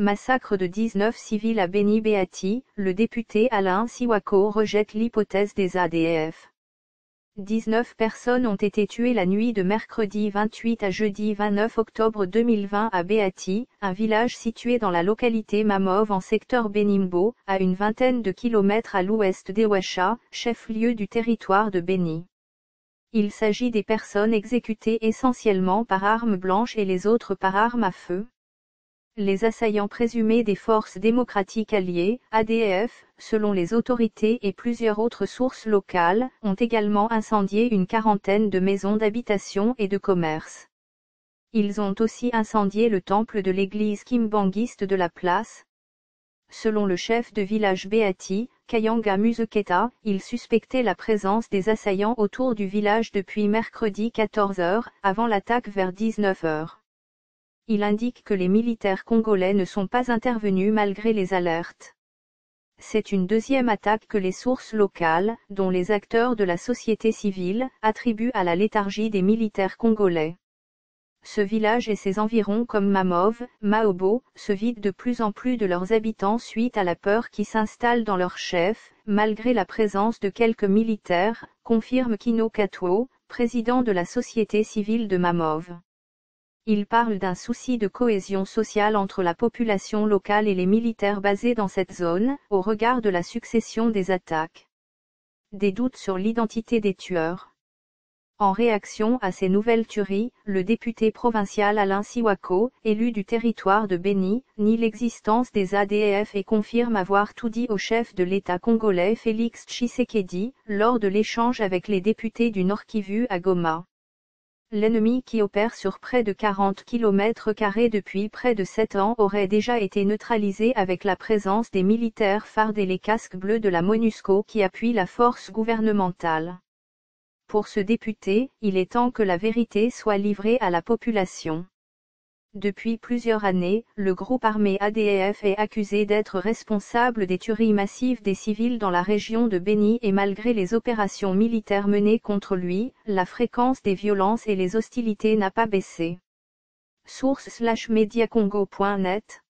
Massacre de 19 civils à Beni Beati, le député Alain Siwako rejette l'hypothèse des ADF. 19 personnes ont été tuées la nuit de mercredi 28 à jeudi 29 octobre 2020 à Beati, un village situé dans la localité Mamov en secteur Benimbo, à une vingtaine de kilomètres à l'ouest d'Ewacha, chef-lieu du territoire de Beni. Il s'agit des personnes exécutées essentiellement par armes blanches et les autres par armes à feu. Les assaillants présumés des forces démocratiques alliées, ADF, selon les autorités et plusieurs autres sources locales, ont également incendié une quarantaine de maisons d'habitation et de commerce. Ils ont aussi incendié le temple de l'église kimbanguiste de la place. Selon le chef de village Beati, Kayanga Museketa, il suspectait la présence des assaillants autour du village depuis mercredi 14h, avant l'attaque vers 19h. Il indique que les militaires congolais ne sont pas intervenus malgré les alertes. C'est une deuxième attaque que les sources locales, dont les acteurs de la société civile, attribuent à la léthargie des militaires congolais. Ce village et ses environs comme Mamov, Maobo, se vident de plus en plus de leurs habitants suite à la peur qui s'installe dans leur chef, malgré la présence de quelques militaires, confirme Kino Katwo, président de la société civile de Mamov. Il parle d'un souci de cohésion sociale entre la population locale et les militaires basés dans cette zone, au regard de la succession des attaques. Des doutes sur l'identité des tueurs. En réaction à ces nouvelles tueries, le député provincial Alain Siwako, élu du territoire de Beni, nie l'existence des ADF et confirme avoir tout dit au chef de l'État congolais Félix Tshisekedi, lors de l'échange avec les députés du Nord Kivu à Goma. L'ennemi qui opère sur près de 40 km² depuis près de 7 ans aurait déjà été neutralisé avec la présence des militaires FARD et les casques bleus de la MONUSCO qui appuient la force gouvernementale. Pour ce député, il est temps que la vérité soit livrée à la population. Depuis plusieurs années, le groupe armé ADF est accusé d'être responsable des tueries massives des civils dans la région de Beni et malgré les opérations militaires menées contre lui, la fréquence des violences et les hostilités n'a pas baissé. Source /mediacongo.net